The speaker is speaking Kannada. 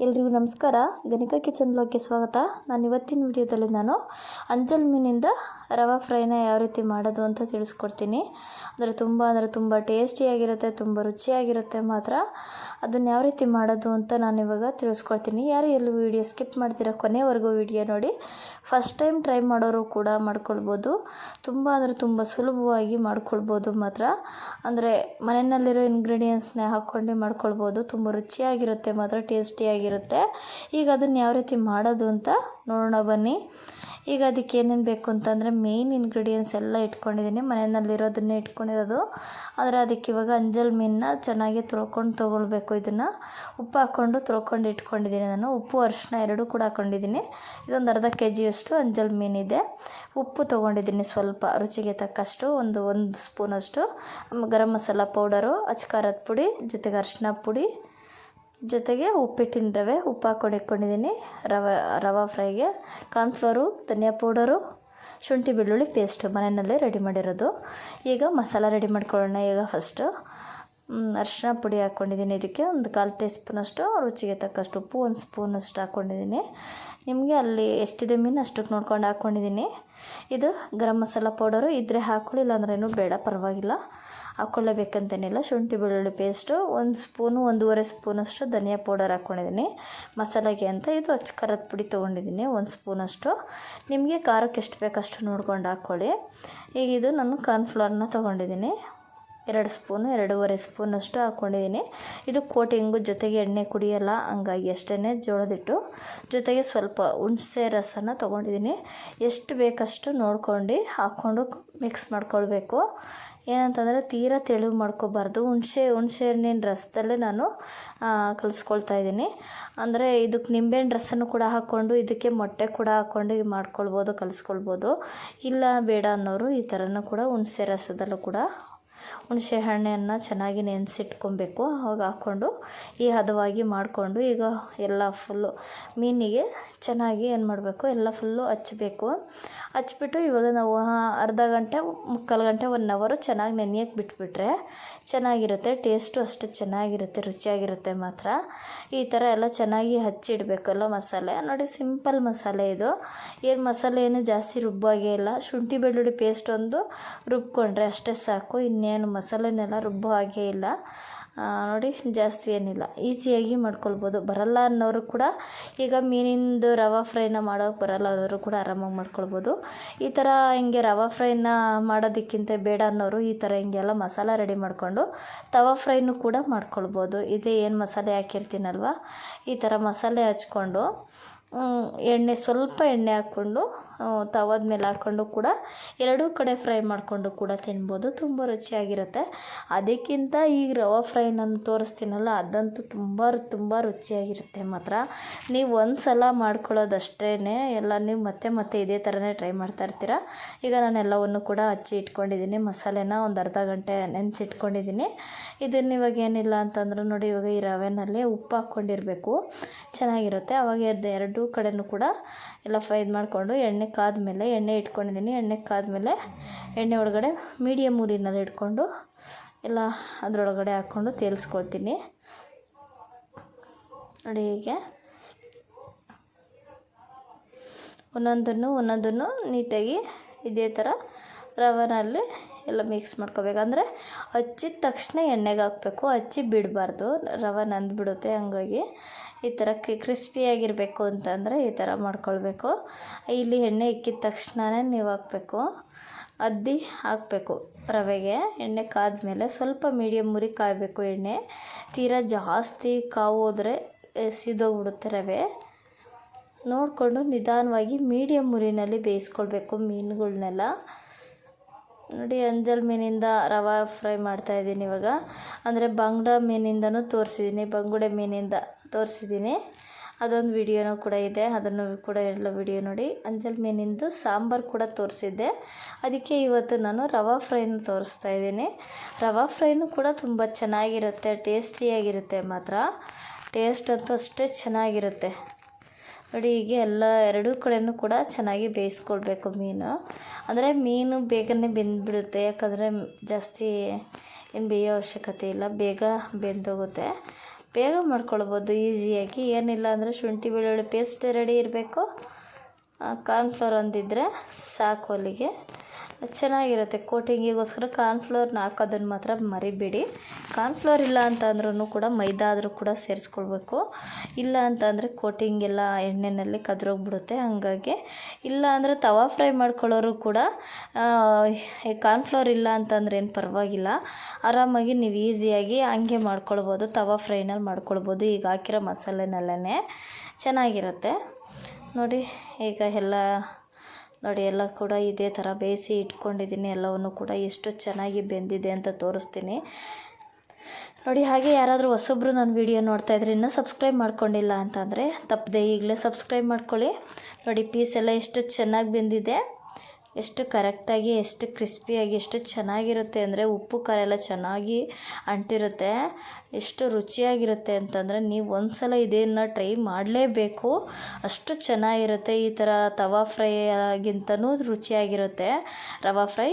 ಎಲ್ರಿಗೂ ನಮಸ್ಕಾರ. ಗಣಿಕಾ ಕಿಚನ್ ಬ್ಲಾಗ್ಗೆ ಸ್ವಾಗತ. ಇವತ್ತಿನ ವಿಡಿಯೋದಲ್ಲಿ ನಾನು ಅಂಜಲ್ ಮೀನಿಂದ ರವಾ ಫ್ರೈನ ಯಾವ ರೀತಿ ಮಾಡೋದು ಅಂತ ತಿಳಿಸ್ಕೊಡ್ತೀನಿ. ತುಂಬ ಟೇಸ್ಟಿಯಾಗಿರುತ್ತೆ, ತುಂಬ ರುಚಿಯಾಗಿರುತ್ತೆ ಮಾತ್ರ. ಅದನ್ನು ಯಾವ ರೀತಿ ಮಾಡೋದು ಅಂತ ನಾನು ಇವಾಗ ತಿಳಿಸ್ಕೊಡ್ತೀನಿ. ಯಾರು ಎಲ್ಲೂ ವಿಡಿಯೋ ಸ್ಕಿಪ್ ಮಾಡ್ತೀರಾ, ಕೊನೆವರೆಗೂ ವಿಡಿಯೋ ನೋಡಿ. ಫಸ್ಟ್ ಟೈಮ್ ಟ್ರೈ ಮಾಡೋರು ಕೂಡ ಮಾಡ್ಕೊಳ್ಬೋದು. ತುಂಬ ಸುಲಭವಾಗಿ ಮಾಡ್ಕೊಳ್ಬೋದು ಮಾತ್ರ. ಅಂದರೆ ಮನೆಯಲ್ಲಿರೋ ಇಂಗ್ರೀಡಿಯೆಂಟ್ಸ್ನ ಹಾಕ್ಕೊಂಡು ಮಾಡ್ಕೊಳ್ಬೋದು. ತುಂಬ ರುಚಿಯಾಗಿರುತ್ತೆ ಮಾತ್ರ, ಟೇಸ್ಟಿಯಾಗಿರುತ್ತೆ. ಈಗ ಅದನ್ನು ಯಾವ ರೀತಿ ಮಾಡೋದು ಅಂತ ನೋಡೋಣ ಬನ್ನಿ. ಈಗ ಅದಕ್ಕೆ ಏನೇನು ಬೇಕು ಅಂತಂದರೆ ಮೇಯ್ನ್ ಇಂಗ್ರೀಡಿಯೆಂಟ್ಸ್ ಎಲ್ಲ ಇಟ್ಕೊಂಡಿದ್ದೀನಿ, ಮನೆಯಲ್ಲಿರೋದನ್ನೇ ಇಟ್ಕೊಂಡಿರೋದು. ಆದರೆ ಅದಕ್ಕೆ ಇವಾಗ ಅಂಜಲ್ ಮೀನನ್ನ ಚೆನ್ನಾಗಿ ತೊಳ್ಕೊಳ್ಬೇಕು. ಇದನ್ನು ಉಪ್ಪು ಹಾಕ್ಕೊಂಡು ತೊಳ್ಕೊಂಡು ಇಟ್ಕೊಂಡಿದ್ದೀನಿ ನಾನು. ಉಪ್ಪು ಅರಿಶಿನ ಎರಡೂ ಕೂಡ ಹಾಕ್ಕೊಂಡಿದ್ದೀನಿ. ಇದೊಂದು ಅರ್ಧ kg ಅಂಜಲ್ ಮೀನಿದೆ. ಉಪ್ಪು ತೊಗೊಂಡಿದ್ದೀನಿ ಸ್ವಲ್ಪ ರುಚಿಗೆ ತಕ್ಕಷ್ಟು, ಒಂದು ಸ್ಪೂನಷ್ಟು. ಗರಂ ಮಸಾಲ ಪೌಡರು, ಅಚ್ಕಾರದ ಪುಡಿ, ಜೊತೆಗೆ ಅರಿಶಿನ ಪುಡಿ, ಜೊತೆಗೆ ಉಪ್ಪಿಟ್ಟಿನ ರವೆ, ಉಪ್ಪು ಹಾಕ್ಕೊಂಡು ಇಟ್ಕೊಂಡಿದ್ದೀನಿ. ರವಾ ಫ್ರೈಗೆ ಕಾರ್ನ್ಫ್ಲೋರು, ಧನಿಯಾ ಪೌಡರು, ಶುಂಠಿ ಬೆಳ್ಳುಳ್ಳಿ ಪೇಸ್ಟು ಮನೆಯಲ್ಲೇ ರೆಡಿ ಮಾಡಿರೋದು. ಈಗ ಮಸಾಲ ರೆಡಿ ಮಾಡ್ಕೊಳ್ಳೋಣ. ಈಗ ಫಸ್ಟು ಅರಿಶಿನ ಪುಡಿ ಹಾಕ್ಕೊಂಡಿದ್ದೀನಿ. ಇದಕ್ಕೆ ಒಂದು 1/4 ಟೀ ಸ್ಪೂನಷ್ಟು, ರುಚಿಗೆ ತಕ್ಕಷ್ಟು ಉಪ್ಪು, 1 ಸ್ಪೂನಷ್ಟು ಹಾಕ್ಕೊಂಡಿದ್ದೀನಿ. ನಿಮಗೆ ಅಲ್ಲಿ ಎಷ್ಟಿದೆ ಮೀನು ಅಷ್ಟಕ್ಕೆ ನೋಡ್ಕೊಂಡು ಹಾಕ್ಕೊಂಡಿದ್ದೀನಿ. ಇದು ಗರಂ ಮಸಾಲ ಪೌಡರು ಇದ್ದರೆ ಹಾಕ್ಕೊಳ್ಳಿ, ಇಲ್ಲಾಂದ್ರೇನು ಬೇಡ, ಪರವಾಗಿಲ್ಲ, ಹಾಕ್ಕೊಳ್ಳೇಬೇಕಂತೇನಿಲ್ಲ. ಶುಂಠಿ ಬೆಳ್ಳುಳ್ಳಿ ಪೇಸ್ಟು 1 ಸ್ಪೂನು, 1.5 ಸ್ಪೂನಷ್ಟು ಧನಿಯಾ ಪೌಡರ್ ಹಾಕ್ಕೊಂಡಿದ್ದೀನಿ ಮಸಾಲೆಗೆ ಅಂತ. ಇದು ಅಚ್ಕಾರದ ಪುಡಿ ತೊಗೊಂಡಿದ್ದೀನಿ 1 ಸ್ಪೂನಷ್ಟು. ನಿಮಗೆ ಖಾರಕ್ಕೆ ಎಷ್ಟು ಬೇಕಷ್ಟು ನೋಡ್ಕೊಂಡು ಹಾಕ್ಕೊಳ್ಳಿ. ಈಗ ಇದು ನಾನು ಕಾರ್ನ್ಫ್ಲವರ್ನ ತೊಗೊಂಡಿದ್ದೀನಿ 2 ಸ್ಪೂನು, 2.5 ಸ್ಪೂನಷ್ಟು ಹಾಕ್ಕೊಂಡಿದ್ದೀನಿ. ಇದು ಕೋಟಿಂಗು, ಜೊತೆಗೆ ಎಣ್ಣೆ ಕುಡಿಯಲ್ಲ, ಹಂಗಾಗಿ ಅಷ್ಟೇ ಜೋಳದಿಟ್ಟು. ಜೊತೆಗೆ ಸ್ವಲ್ಪ ಹುಣಸೆ ರಸನ ತೊಗೊಂಡಿದ್ದೀನಿ. ಎಷ್ಟು ಬೇಕಷ್ಟು ನೋಡ್ಕೊಂಡು ಹಾಕ್ಕೊಂಡು ಮಿಕ್ಸ್ ಮಾಡ್ಕೊಳ್ಬೇಕು. ಏನಂತಂದರೆ ತೀರಾ ತೆಳು ಮಾಡ್ಕೊಬಾರ್ದು. ಹುಣಸೆ ಹಣ್ಣಿನ ರಸದಲ್ಲೇ ನಾನು ಕಲಿಸ್ಕೊಳ್ತಾ ಇದ್ದೀನಿ. ಅಂದರೆ ಇದಕ್ಕೆ ನಿಂಬೆಹಣ್ಣು ರಸನೂ ಕೂಡ ಹಾಕ್ಕೊಂಡು, ಇದಕ್ಕೆ ಮೊಟ್ಟೆ ಕೂಡ ಹಾಕ್ಕೊಂಡು ಮಾಡ್ಕೊಳ್ಬೋದು, ಕಲಿಸ್ಕೊಳ್ಬೋದು. ಇಲ್ಲ ಬೇಡ ಅನ್ನೋರು ಈ ಥರನೂ ಕೂಡ ಹುಣಸೆ ರಸದಲ್ಲೂ ಕೂಡ ಹುಣಸೆ ಹಣ್ಣನ್ನು ಚೆನ್ನಾಗಿ ನೆನೆಸಿಟ್ಕೊಬೇಕು. ಅವಾಗ ಹಾಕ್ಕೊಂಡು ಈ ಹದವಾಗಿ ಮಾಡಿಕೊಂಡು ಈಗ ಎಲ್ಲ ಫುಲ್ಲು ಮೀನಿಗೆ ಚೆನ್ನಾಗಿ ಏನು ಮಾಡಬೇಕು, ಎಲ್ಲ ಫುಲ್ಲು ಹಚ್ಬಿಟ್ಟು ಇವಾಗ ನಾವು ಅರ್ಧ ಗಂಟೆ, ಮುಕ್ಕಾಲು ಗಂಟೆ, 1 ಅವರು ಚೆನ್ನಾಗಿ ನೆನೆಯೋಕ್ಕೆ ಬಿಟ್ಬಿಟ್ರೆ ಚೆನ್ನಾಗಿರುತ್ತೆ. ಟೇಸ್ಟು ಅಷ್ಟು ಚೆನ್ನಾಗಿರುತ್ತೆ, ರುಚಿಯಾಗಿರುತ್ತೆ ಮಾತ್ರ. ಈ ಥರ ಎಲ್ಲ ಚೆನ್ನಾಗಿ ಹಚ್ಚಿಡಬೇಕಲ್ಲ ಮಸಾಲೆ. ನೋಡಿ, ಸಿಂಪಲ್ ಮಸಾಲೆ ಇದು. ಮಸಾಲೆ ಏನು ಜಾಸ್ತಿ ರುಬ್ಬಾಗೇ ಇಲ್ಲ. ಶುಂಠಿ ಬೆಳ್ಳುಳ್ಳಿ ಪೇಸ್ಟ್ ಒಂದು ರುಬ್ಕೊಂಡ್ರೆ ಅಷ್ಟೇ ಸಾಕು, ಇನ್ನೇನು ಮಸಾಲೆನೆಲ್ಲ ರುಬ್ಬೋ ಹಾಗೇ ಇಲ್ಲ. ನೋಡಿ, ಜಾಸ್ತಿ ಏನಿಲ್ಲ, ಈಸಿಯಾಗಿ ಮಾಡ್ಕೊಳ್ಬೋದು. ಬರಲ್ಲ ಅನ್ನೋರು ಕೂಡ, ಈಗ ಮೀನಿಂದು ರವಾ ಫ್ರೈನ ಮಾಡೋಕ್ಕೆ ಬರಲ್ಲ ಅನ್ನೋರು ಕೂಡ ಆರಾಮಾಗಿ ಮಾಡ್ಕೊಳ್ಬೋದು. ಈ ಥರ ಹಿಂಗೆ ರವಾ ಫ್ರೈನ ಮಾಡೋದಕ್ಕಿಂತ ಬೇಡ ಅನ್ನೋರು ಈ ಥರ ಹಿಂಗೆಲ್ಲ ಮಸಾಲ ರೆಡಿ ಮಾಡಿಕೊಂಡು ತವಾ ಫ್ರೈನೂ ಕೂಡ ಮಾಡ್ಕೊಳ್ಬೋದು. ಇದೇ ಏನು ಮಸಾಲೆ ಹಾಕಿರ್ತೀನಲ್ವ, ಈ ಥರ ಮಸಾಲೆ ಹಚ್ಕೊಂಡು ಸ್ವಲ್ಪ ಎಣ್ಣೆ ಹಾಕ್ಕೊಂಡು ತವಾದ ಮೇಲೆ ಹಾಕ್ಕೊಂಡು ಕೂಡ ಎರಡೂ ಕಡೆ ಫ್ರೈ ಮಾಡಿಕೊಂಡು ಕೂಡ ತಿನ್ಬೋದು. ತುಂಬ ರುಚಿಯಾಗಿರುತ್ತೆ. ಅದಕ್ಕಿಂತ ಈಗ ರವಾ ಫ್ರೈ ನಾನು ತೋರಿಸ್ತೀನಲ್ಲ, ಅದಂತೂ ತುಂಬ ರುಚಿಯಾಗಿರುತ್ತೆ ಮಾತ್ರ. ನೀವು ಒಂದು ಸಲ ಮಾಡ್ಕೊಳ್ಳೋದಷ್ಟೇ, ಎಲ್ಲ ನೀವು ಮತ್ತೆ ಇದೇ ಥರನೇ ಟ್ರೈ ಮಾಡ್ತಾ ಇರ್ತೀರ. ಈಗ ನಾನು ಎಲ್ಲವನ್ನು ಕೂಡ ಹಚ್ಚಿ ಇಟ್ಕೊಂಡಿದ್ದೀನಿ. ಮಸಾಲೆನ ಒಂದು ಅರ್ಧ ಗಂಟೆ ನೆನೆಸಿಟ್ಕೊಂಡಿದ್ದೀನಿ. ಇದನ್ನು ಇವಾಗ ಏನಿಲ್ಲ ಅಂತಂದ್ರೆ ನೋಡಿ, ಇವಾಗ ಈ ರವೆನಲ್ಲಿ ಉಪ್ಪು ಹಾಕ್ಕೊಂಡಿರಬೇಕು, ಚೆನ್ನಾಗಿರುತ್ತೆ. ಅವಾಗ ಎರಡೂ ಕಡೆನೂ ಕೂಡ ಎಲ್ಲ ಫ್ರೈ ಮಾಡಿಕೊಂಡು ಎಣ್ಣೆ ಕಾದ್ಮೇಲೆ, ಎಣ್ಣೆ ಇಟ್ಕೊಂಡಿದ್ದೀನಿ. ಎಣ್ಣೆ ಕಾದ್ಮೇಲೆ ಎಣ್ಣೆ ಒಳಗಡೆ ಮೀಡಿಯಮ್ ಉರಿನಲ್ಲಿ ಇಟ್ಕೊಂಡು ಎಲ್ಲ ಅದರೊಳಗಡೆ ಹಾಕ್ಕೊಂಡು ತೇಲಿಸ್ಕೊಳ್ತೀನಿ. ನೋಡಿ, ಹೀಗೆ ಒಂದೊಂದನ್ನು ನೀಟಾಗಿ ಇದೇ ಥರ ರವೆನಲ್ಲಿ ಎಲ್ಲ ಮಿಕ್ಸ್ ಮಾಡ್ಕೋಬೇಕು. ಅಂದರೆ ಹಚ್ಚಿದ ತಕ್ಷಣ ಎಣ್ಣೆಗೆ ಹಾಕಬೇಕು, ಹಚ್ಚಿ ಬಿಡಬಾರ್ದು, ರವೆ ನಂದ್ಬಿಡುತ್ತೆ. ಹಂಗಾಗಿ ಈ ಥರ ಕ್ರಿಸ್ಪಿಯಾಗಿರಬೇಕು ಅಂತಂದರೆ ಈ ಥರ ಮಾಡ್ಕೊಳ್ಬೇಕು. ಇಲ್ಲಿ ಎಣ್ಣೆ ಇಕ್ಕಿದ ತಕ್ಷಣವೇ ನೀವು ಅದ್ದಿ ಹಾಕಬೇಕು ರವೆಗೆ. ಎಣ್ಣೆ ಕಾದ್ಮೇಲೆ ಸ್ವಲ್ಪ ಮೀಡಿಯಮ್ ಉರಿ ಕಾಯಬೇಕು ಎಣ್ಣೆ. ತೀರಾ ಜಾಸ್ತಿ ಕಾವೋದ್ರೆ ಸಿದೋಗ್ಬಿಡುತ್ತೆ ರವೆ. ನೋಡಿಕೊಂಡು ನಿಧಾನವಾಗಿ ಮೀಡಿಯಮ್ ಉರಿನಲ್ಲಿ ಬೇಯಿಸ್ಕೊಳ್ಬೇಕು ಮೀನುಗಳನ್ನೆಲ್ಲ. ನೋಡಿ, ಅಂಜಲ್ ಮೀನಿಂದ ರವಾ ಫ್ರೈ ಮಾಡ್ತಾಯಿದ್ದೀನಿ ಇವಾಗ. ಅಂದರೆ ಬಂಗುಡೆ ಮೀನಿಂದನೂ ತೋರಿಸಿದ್ದೀನಿ, ಬಂಗುಡೆ ಮೀನಿಂದ ತೋರಿಸಿದ್ದೀನಿ. ಅದೊಂದು ವಿಡಿಯೋನೂ ಕೂಡ ಇದೆ, ಅದನ್ನು ಕೂಡ ಎಲ್ಲ ವಿಡಿಯೋ ನೋಡಿ. ಅಂಜಲ್ ಮೀನಿಂದು ಸಾಂಬಾರು ಕೂಡ ತೋರಿಸಿದ್ದೆ. ಅದಕ್ಕೆ ಇವತ್ತು ನಾನು ರವಾ ಫ್ರೈನ ತೋರಿಸ್ತಾ ಇದ್ದೀನಿ. ರವಾ ಫ್ರೈನೂ ಕೂಡ ತುಂಬ ಚೆನ್ನಾಗಿರುತ್ತೆ, ಟೇಸ್ಟಿಯಾಗಿರುತ್ತೆ ಮಾತ್ರ. ಟೇಸ್ಟ್ ಅಂತೂ ಅಷ್ಟೇ ಚೆನ್ನಾಗಿರುತ್ತೆ. ನೋಡಿ, ಹೀಗೆ ಎರಡೂ ಕಡೆಯೂ ಕೂಡ ಚೆನ್ನಾಗಿ ಬೇಯಿಸ್ಕೊಳ್ಬೇಕು ಮೀನು. ಅಂದರೆ ಮೀನು ಬೇಗನೆ ಬೆಂದ್ಬಿಡುತ್ತೆ, ಯಾಕಂದರೆ ಜಾಸ್ತಿ ಏನು ಬೇಯೋ ಅವಶ್ಯಕತೆ ಇಲ್ಲ, ಬೇಗ ಬೆಂದೋಗುತ್ತೆ. ಬೇಗ ಮಾಡ್ಕೊಳ್ಬೋದು ಈಸಿಯಾಗಿ. ಏನಿಲ್ಲ ಅಂದರೆ ಶುಂಠಿ ಬೆಳ್ಳುಳ್ಳಿ ಪೇಸ್ಟ್ ರೆಡಿ ಇರಬೇಕು, ಕಾರ್ನ್ಫ್ಲೋರ್ ಒಂದಿದ್ದರೆ ಸಾಕು ಅಲ್ಲಿಗೆ. ಚೆನ್ನಾಗಿರುತ್ತೆ. ಕೋಟಿಂಗಿಗೋಸ್ಕರ ಕಾರ್ನ್ಫ್ಲೋರ್ನ ಹಾಕೋದನ್ನು ಮಾತ್ರ ಮರಿಬೇಡಿ. ಕಾರ್ನ್ಫ್ಲೋರ್ ಇಲ್ಲ ಅಂತ ಅಂದ್ರೂ ಕೂಡ ಮೈದಾ ಆದರೂ ಕೂಡ ಸೇರಿಸ್ಕೊಳ್ಬೇಕು. ಇಲ್ಲ ಅಂತಂದರೆ ಕೋಟಿಂಗ್ ಎಲ್ಲ ಎಣ್ಣೆಯಲ್ಲಿ ಕದ್ರೋಗ್ಬಿಡುತ್ತೆ. ಹಾಗಾಗಿ ಇಲ್ಲ ಅಂದರೆ ತವಾ ಫ್ರೈ ಮಾಡ್ಕೊಳ್ಳೋರು ಕೂಡ ಕಾರ್ನ್ಫ್ಲೋರ್ ಇಲ್ಲ ಅಂತಂದ್ರೆ ಏನು ಪರವಾಗಿಲ್ಲ, ಆರಾಮಾಗಿ ನೀವು ಈಸಿಯಾಗಿ ಹಂಗೆ ಮಾಡ್ಕೊಳ್ಬೋದು. ತವಾ ಫ್ರೈನಲ್ಲಿ ಮಾಡ್ಕೊಳ್ಬೋದು ಈಗ ಹಾಕಿರೋ ಮಸಾಲೆನಲ್ಲೇ ಚೆನ್ನಾಗಿರುತ್ತೆ. ನೋಡಿ ಈಗ ಎಲ್ಲ ಕೂಡ ಇದೇ ಥರ ಬೇಯಿಸಿ ಇಟ್ಕೊಂಡಿದ್ದೀನಿ. ಎಲ್ಲವನ್ನು ಕೂಡ ಎಷ್ಟು ಚೆನ್ನಾಗಿ ಬೆಂದಿದೆ ಅಂತ ತೋರಿಸ್ತೀನಿ ನೋಡಿ. ಹಾಗೆ ಯಾರಾದರೂ ಹೊಸೊಬ್ಬರು ನನ್ನ ವೀಡಿಯೋ ನೋಡ್ತಾಯಿದ್ರೆ ಇನ್ನೂ ಸಬ್ಸ್ಕ್ರೈಬ್ ಮಾಡ್ಕೊಂಡಿಲ್ಲ ಅಂತಂದರೆ ತಪ್ಪದೆ ಈಗಲೇ ಸಬ್ಸ್ಕ್ರೈಬ್ ಮಾಡ್ಕೊಳ್ಳಿ. ನೋಡಿ ಪೀಸ್ ಎಲ್ಲ ಎಷ್ಟು ಚೆನ್ನಾಗಿ ಬೆಂದಿದೆ, ಎಷ್ಟು ಕರೆಕ್ಟಾಗಿ, ಎಷ್ಟು ಕ್ರಿಸ್ಪಿಯಾಗಿ, ಎಷ್ಟು ಚೆನ್ನಾಗಿರುತ್ತೆ ಅಂದರೆ ಉಪ್ಪು ಖಾರ ಎಲ್ಲ ಚೆನ್ನಾಗಿ ಅಂಟಿರುತ್ತೆ. ಎಷ್ಟು ರುಚಿಯಾಗಿರುತ್ತೆ ಅಂತಂದರೆ ನೀವು ಒಂದು ಸಲ ಇದನ್ನು ಟ್ರೈ ಮಾಡಲೇಬೇಕು, ಅಷ್ಟು ಚೆನ್ನಾಗಿರುತ್ತೆ. ಈ ಥರ ತವಾ ಫ್ರೈ ಆಗಿಂತನೂ ರುಚಿಯಾಗಿರುತ್ತೆ ರವಾ ಫ್ರೈ.